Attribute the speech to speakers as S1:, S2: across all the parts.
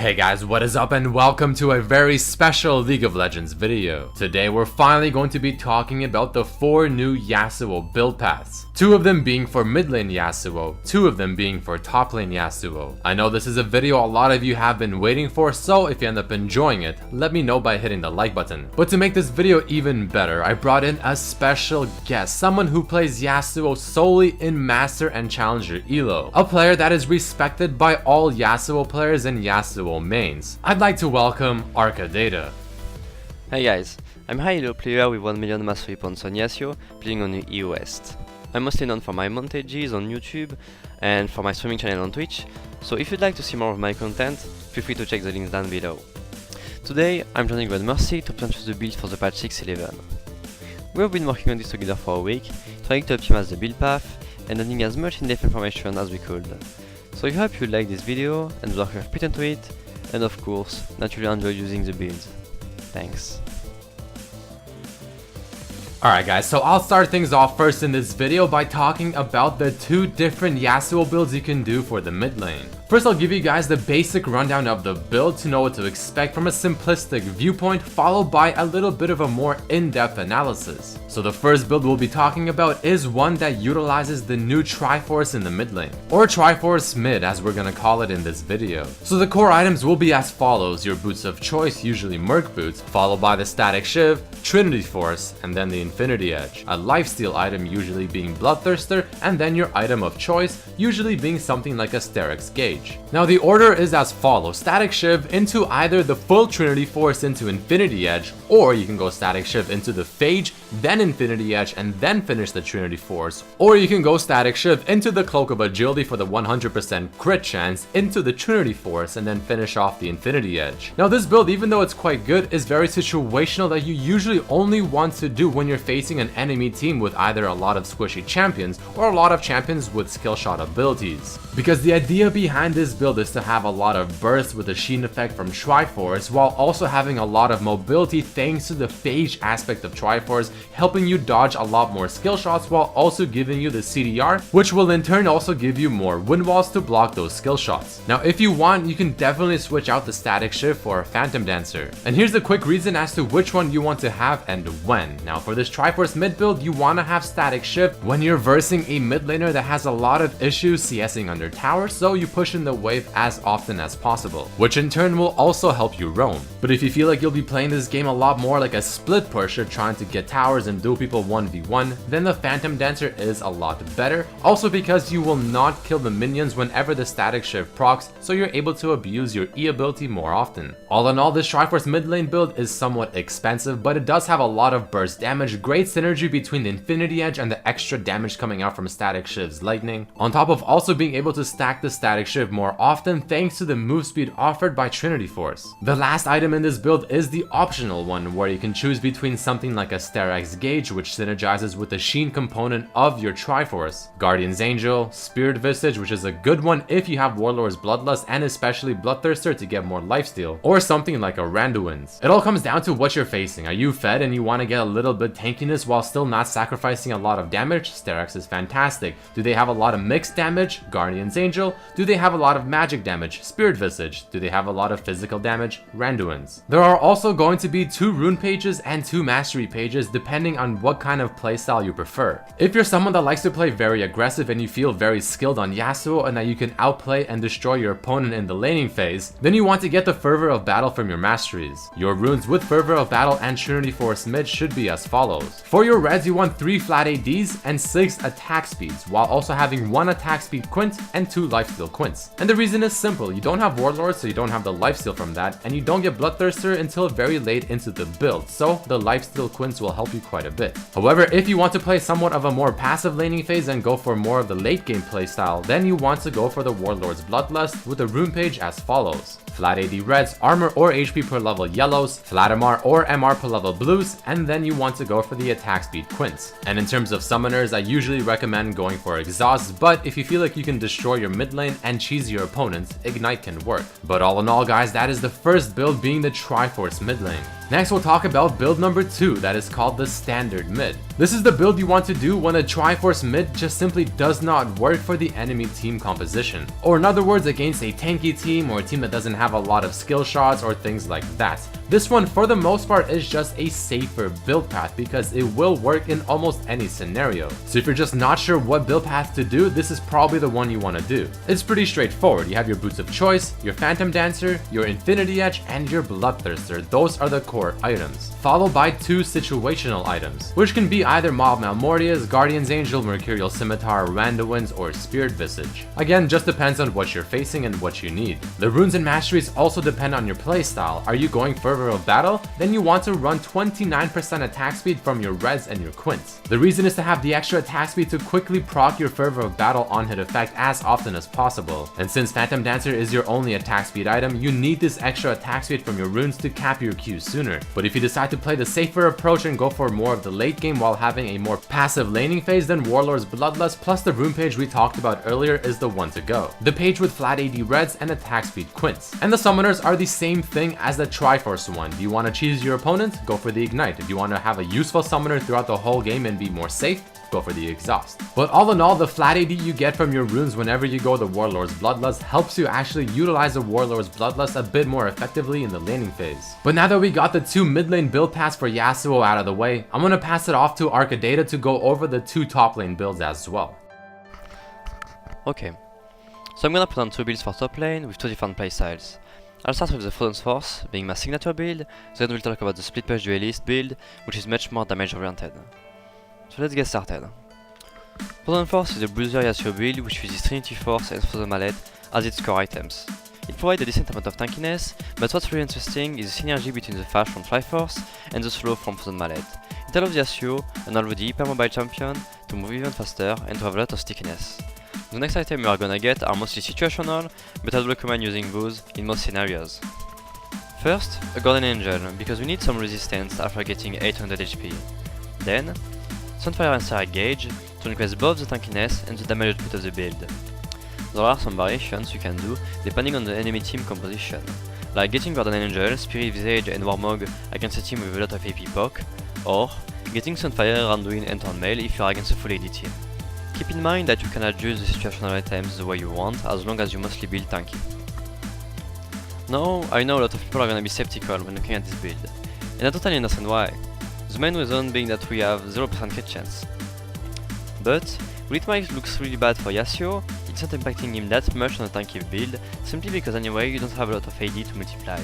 S1: Hey guys, what is up and welcome to a very special League of Legends video. Today we're finally going to be talking about the 4 new YASUO build paths. 2 of them being for mid lane YASUO, 2 of them being for top lane YASUO. I know this is a video a lot of you have been waiting for, so if you end up enjoying it, let me know by hitting the like button. But to make this video even better, I brought in a special guest, someone who plays YASUO solely in Master and Challenger Elo. A player that is respected by all YASUO players and YASUO mains. I'd like to welcome ArKaDaTa.
S2: Hey guys, I'm a high elo player with 1 million mastery points on YASUO, playing on the EU West. I'm mostly known for my montages on YouTube and for my streaming channel on Twitch, so if you'd like to see more of my content, feel free to check the links down below. Today, I'm joining Red Mercy to plan the build for the patch 6.11. We have been working on this together for a week, trying to optimize the build path and adding as much in-depth information as we could. So I hope you like this video and work have put into it, and of course, that you'll enjoy using the builds. Thanks.
S1: Alright guys, so I'll start things off first in this video by talking about the 2 different YASUO builds you can do for the mid lane. First, I'll give you guys the basic rundown of the build to know what to expect from a simplistic viewpoint, followed by a little bit of a more in-depth analysis. So the first build we'll be talking about is one that utilizes the new Triforce in the mid lane, or Triforce mid as we're gonna call it in this video. So the core items will be as follows: your boots of choice, usually Merc boots, followed by the Static Shiv, Trinity Force, and then the Infinity Edge. A lifesteal item usually being Bloodthirster, and then your item of choice usually being something like a Sterak's Gauge. Now the order is as follows: Static Shiv into either the full Trinity Force into Infinity Edge, or you can go Static Shiv into the Phage, then Infinity Edge, and then finish the Trinity Force, or you can go Static Shiv into the Cloak of Agility for the 100% crit chance, into the Trinity Force, and then finish off the Infinity Edge. Now this build, even though it's quite good, is very situational that you usually only want to do when you're facing an enemy team with either a lot of squishy champions or a lot of champions with skill shot abilities. Because the idea behind this build is to have a lot of burst with the sheen effect from Triforce, while also having a lot of mobility thanks to the Phage aspect of Triforce, helping you dodge a lot more skill shots while also giving you the CDR, which will in turn also give you more wind walls to block those skill shots. Now if you want, you can definitely switch out the Static Shiv for a Phantom Dancer. And here's the quick reason as to which one you want to have and when. Now for this Triforce mid build, you want to have Static Shiv when you're versing a mid laner that has a lot of issues CSing under tower, so you push in the wave as often as possible, which in turn will also help you roam. But if you feel like you'll be playing this game a lot more like a split pusher trying to get towers and duel people 1v1, then the Phantom Dancer is a lot better, also because you will not kill the minions whenever the Static Shiv procs, so you're able to abuse your E ability more often. All in all, this Triforce mid lane build is somewhat expensive, but it does have a lot of burst damage, great synergy between the Infinity Edge and the extra damage coming out from Static Shiv's lightning, on top of also being able to stack the Static Shiv more often thanks to the move speed offered by Trinity Force. The last item in this build is the optional one, where you can choose between something like a Sterak's Gauge, which synergizes with the sheen component of your Triforce, Guardian's Angel, Spirit Visage, which is a good one if you have Warlord's Bloodlust and especially Bloodthirster to get more lifesteal, or something like a Randuin's. It all comes down to what you're facing. Are you fed and you want to get a little bit tankiness while still not sacrificing a lot of damage? Sterak's is fantastic. Do they have a lot of mixed damage? Guardian's Angel. Do they have a lot of magic damage? Spirit Visage. Do they have a lot of physical damage? Randuin's. There are also going to be 2 rune pages and 2 mastery pages depending on what kind of playstyle you prefer. If you're someone that likes to play very aggressive and you feel very skilled on YASUO and that you can outplay and destroy your opponent in the laning phase, then you want to get the Fervor of Battle from your masteries. Your runes with Fervor of Battle and Trinity Force mid should be as follows. For your reds, you want 3 flat ADs and 6 attack speeds, while also having 1 attack speed quint and 2 lifesteal quints. And the reason is simple: you don't have Warlord, so you don't have the lifesteal from that, and you don't get Bloodthirster until very late into the build, so the lifesteal quints will help you quite a bit. However, if you want to play somewhat of a more passive laning phase and go for more of the late game playstyle, then you want to go for the Warlord's Bloodlust with a rune page as follows: flat AD reds, armor or HP per level yellows, flat MR or MR per level blues, and then you want to go for the attack speed quints. And in terms of summoners, I usually recommend going for exhaust, but if you feel like you can destroy your mid lane and cheese your opponents, ignite can work. But all in all guys, that is the first build being the Triforce mid lane. Next, we'll talk about build number 2, that is called the standard mid. This is the build you want to do when a Triforce mid just simply does not work for the enemy team composition. Or in other words, against a tanky team or a team that doesn't have a lot of skill shots or things like that. This one, for the most part, is just a safer build path because it will work in almost any scenario. So if you're just not sure what build path to do, this is probably the one you want to do. It's pretty straightforward. You have your Boots of Choice, your Phantom Dancer, your Infinity Edge, and your Bloodthirster. Those are the core items, followed by 2 situational items, which can be either Mob Malmortius, Guardian's Angel, Mercurial Scimitar, Randowinds, or Spirit Visage. Again, just depends on what you're facing and what you need. The runes and masteries also depend on your playstyle. Are you going fervor of battle? Then you want to run 29% attack speed from your reds and your quints. The reason is to have the extra attack speed to quickly proc your fervor of battle on hit effect as often as possible. And since Phantom Dancer is your only attack speed item, you need this extra attack speed from your runes to cap your Q sooner. But if you decide to play the safer approach and go for more of the late game while having a more passive laning phase, then Warlord's Bloodlust plus the rune page we talked about earlier is the one to go. The page with flat AD reds and attack speed quints. And the summoners are the same thing as the Triforce one. Do you want to cheese your opponent? Go for the Ignite. If you want to have a useful summoner throughout the whole game and be more safe, go for the Exhaust. But all in all, the flat AD you get from your runes whenever you go the Warlord's Bloodlust helps you actually utilize the Warlord's Bloodlust a bit more effectively in the laning phase. But now that we got the 2 mid lane build paths for Yasuo out of the way, I'm gonna pass it off to ArKaDaTa to go over the 2 top lane builds as well.
S2: Okay, so I'm gonna present 2 builds for top lane with 2 different playstyles. I'll start with the Frozen Force, being my signature build, then we'll talk about the Split Push Duelist build, which is much more damage oriented. So let's get started. Frozen Force is a Bruiser YASUO build which uses Trinity Force and Frozen Mallet as its core items. It provides a decent amount of tankiness, but what's really interesting is the synergy between the flash from Triforce and the slow from Frozen Mallet. It allows YASUO, an already hypermobile champion, to move even faster and to have a lot of stickiness. The next item you are gonna get are mostly situational, but I'd recommend using those in most scenarios. First, a Guardian Angel, because we need some resistance after getting 800 HP. Then, Sunfire and Serra Gauge to increase both the tankiness and the damage output of the build. There are some variations you can do depending on the enemy team composition, like getting Guardian Angel, Spirit Visage and Warmog against a team with a lot of AP poke, or getting Sunfire, Randuin and Thornmail if you are against a full AD team. Keep in mind that you can adjust the situational items the way you want as long as you mostly build tanky. Now, I know a lot of people are gonna be skeptical when looking at this build, and I totally understand why. The main reason being that we have 0% crit chance. But, while it might look really bad for YASUO, it's not impacting him that much on a tanky build, simply because anyway you don't have a lot of AD to multiply.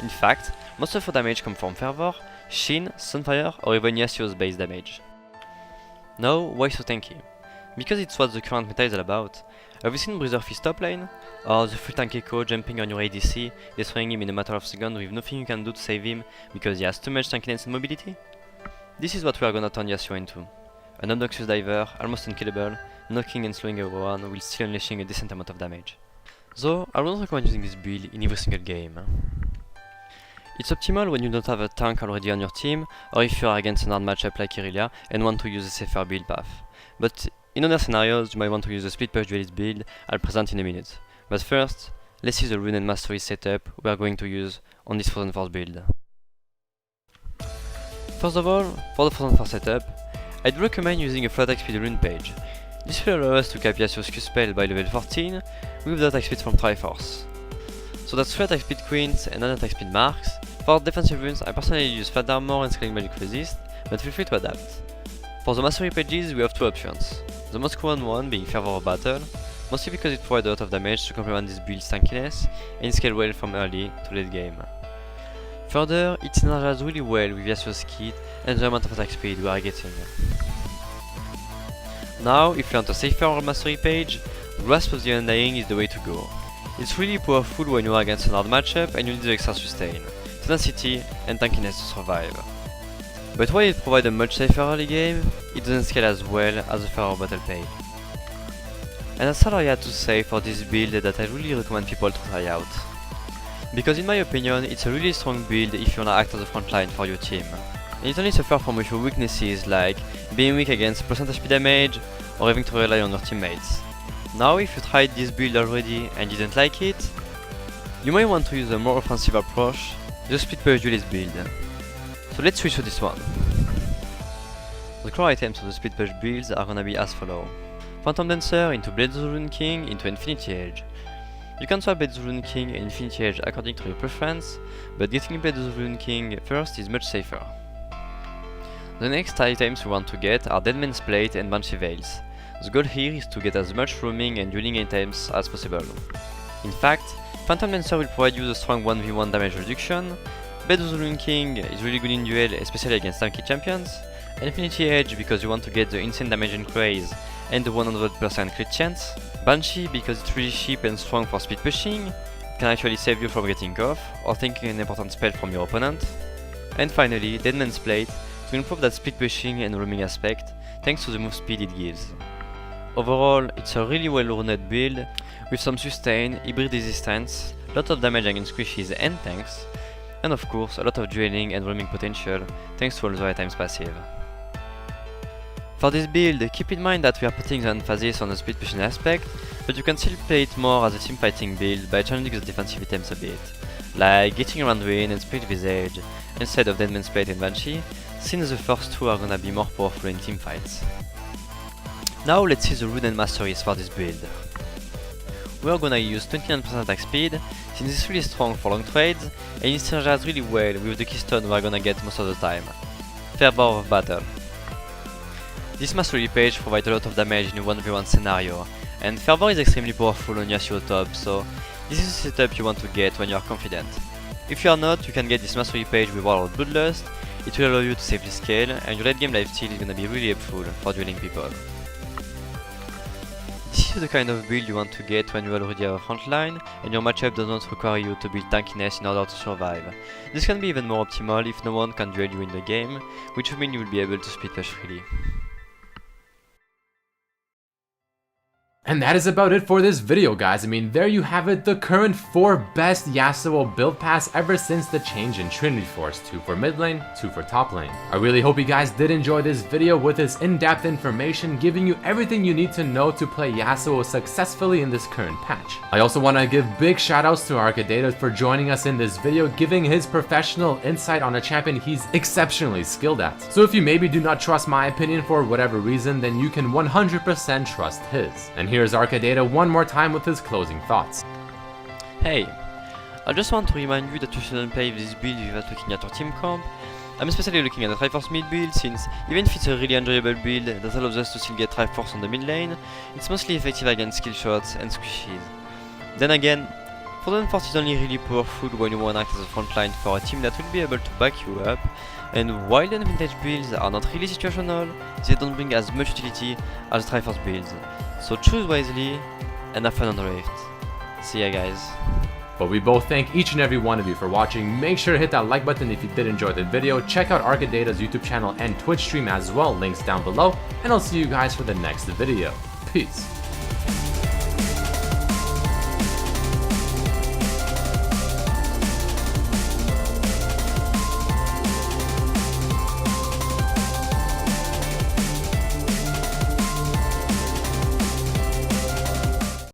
S2: In fact, most of your damage comes from Fervor, Shin, Sunfire or even YASUO's base damage. Now, why so tanky? Because it's what the current meta is all about. Have you seen Bruiser Fist top lane? Or the full tank echo jumping on your ADC, destroying him in a matter of seconds with nothing you can do to save him because he has too much tankiness and mobility? This is what we are gonna turn YASUO into. An obnoxious diver, almost unkillable, knocking and slowing everyone while still unleashing a decent amount of damage. Though, I wouldn't recommend using this build in every single game. It's optimal when you don't have a tank already on your team, or if you are against an hard matchup like Irelia and want to use a safer build path. But in other scenarios, you might want to use the Split Push Duelist build I'll present in a minute. But first, let's see the rune and mastery setup we are going to use on this Frozen Force build. First of all, for the Frozen Force setup, I'd recommend using a flat attack speed rune page. This will allow us to cap YASUO's Q spell by level 14 with the attack speed from Triforce. So that's 3 attack speed queens and 9 attack speed marks. For defensive runes, I personally use flat armor and scaling magic resist, but feel free to adapt. For the mastery pages, we have 2 options. The most common one being Fervor of Battle, mostly because it provides a lot of damage to complement this build's tankiness and scale well from early to late game. Further, it synergizes really well with YASUO's kit and the amount of attack speed we are getting. Now, if you want a safer mastery page, Grasp of the Undying is the way to go. It's really powerful when you are against an hard matchup and you need the extra sustain, tenacity and tankiness to survive. But while it provides a much safer early game, it doesn't scale as well as the Fervor Battle page. And that's all I had to say for this build that I really recommend people to try out. Because in my opinion, it's a really strong build if you wanna act as a front line for your team. And it only suffers from a few weaknesses like being weak against percent HP damage or having to rely on your teammates. Now if you tried this build already and didn't like it, you might want to use a more offensive approach, the Split Push Duelist build. So let's switch to this one. The core items of the split push builds are gonna be as follow. Phantom Dancer into Blade of the Rune King into Infinity Edge. You can swap Blade of the Rune King and Infinity Edge according to your preference, but getting Blade of the Rune King first is much safer. The next items we want to get are Deadman's Plate and Banshee Veils. The goal here is to get as much roaming and dueling items as possible. In fact, Phantom Dancer will provide you the strong 1v1 damage reduction, Blade of the Rune King is really good in duel, especially against tanky champions, Infinity Edge because you want to get the insane damage increase and the 100% crit chance, Banshee because it's really cheap and strong for speed pushing, it can actually save you from getting off or taking an important spell from your opponent, and finally Deadman's Plate to improve that speed pushing and roaming aspect thanks to the move speed it gives. Overall, it's a really well-rounded build with some sustain, hybrid resistance, lot of damage against squishes and tanks, and of course a lot of dueling and roaming potential thanks to all the items passive. For this build, keep in mind that we are putting the emphasis on the speed pushing aspect, but you can still play it more as a team fighting build by changing the defensive items a bit, like getting around Ruin and Split Visage instead of Deadman's Plate and Banshee, since the first two are gonna be more powerful in team fights. Now let's see the rune and masteries for this build. We are gonna use 29% attack speed, since it's really strong for long trades, and it synergizes really well with the keystone we are gonna get most of the time, Fervor of Battle. This mastery page provides a lot of damage in a 1v1 scenario, and Fervor is extremely powerful on YASUO top, so this is the setup you want to get when you are confident. If you are not, you can get this mastery page with Warlord Bloodlust, it will allow you to safely scale, and your late game lifesteal is gonna be really helpful for dueling people. This is the kind of build you want to get when you already have a frontline, and your matchup does not require you to build tankiness in order to survive. This can be even more optimal if no one can duel you in the game, which will mean you will be able to split push freely.
S1: And that is about it for this video, guys. I mean, there you have it, the current 4 best YASUO build paths ever since the change in Trinity Force, 2 for mid lane, 2 for top lane. I really hope you guys did enjoy this video with this in-depth information, giving you everything you need to know to play YASUO successfully in this current patch. I also want to give big shoutouts to ArKaDaTa for joining us in this video, giving his professional insight on a champion he's exceptionally skilled at. So if you maybe do not trust my opinion for whatever reason, then you can 100% trust his. And here's ArKaDaTa one more time with his closing thoughts.
S2: Hey, I just want to remind you that you shouldn't play this build without looking at your team comp. I'm especially looking at the Triforce mid build, since even if it's a really enjoyable build that allows us to still get Triforce on the mid lane, it's mostly effective against skill shots and squishes. Then again, Frozen Force is only really powerful when you wanna act as a frontline for a team that will be able to back you up, and while the vintage builds are not really situational, they don't bring as much utility as Triforce builds. So choose wisely and have fun on the Rift. See ya, guys.
S1: But we both thank each and every one of you for watching. Make sure to hit that like button if you did enjoy the video. Check out ArKaDaTa's YouTube channel and Twitch stream as well, links down below. And I'll see you guys for the next video. Peace.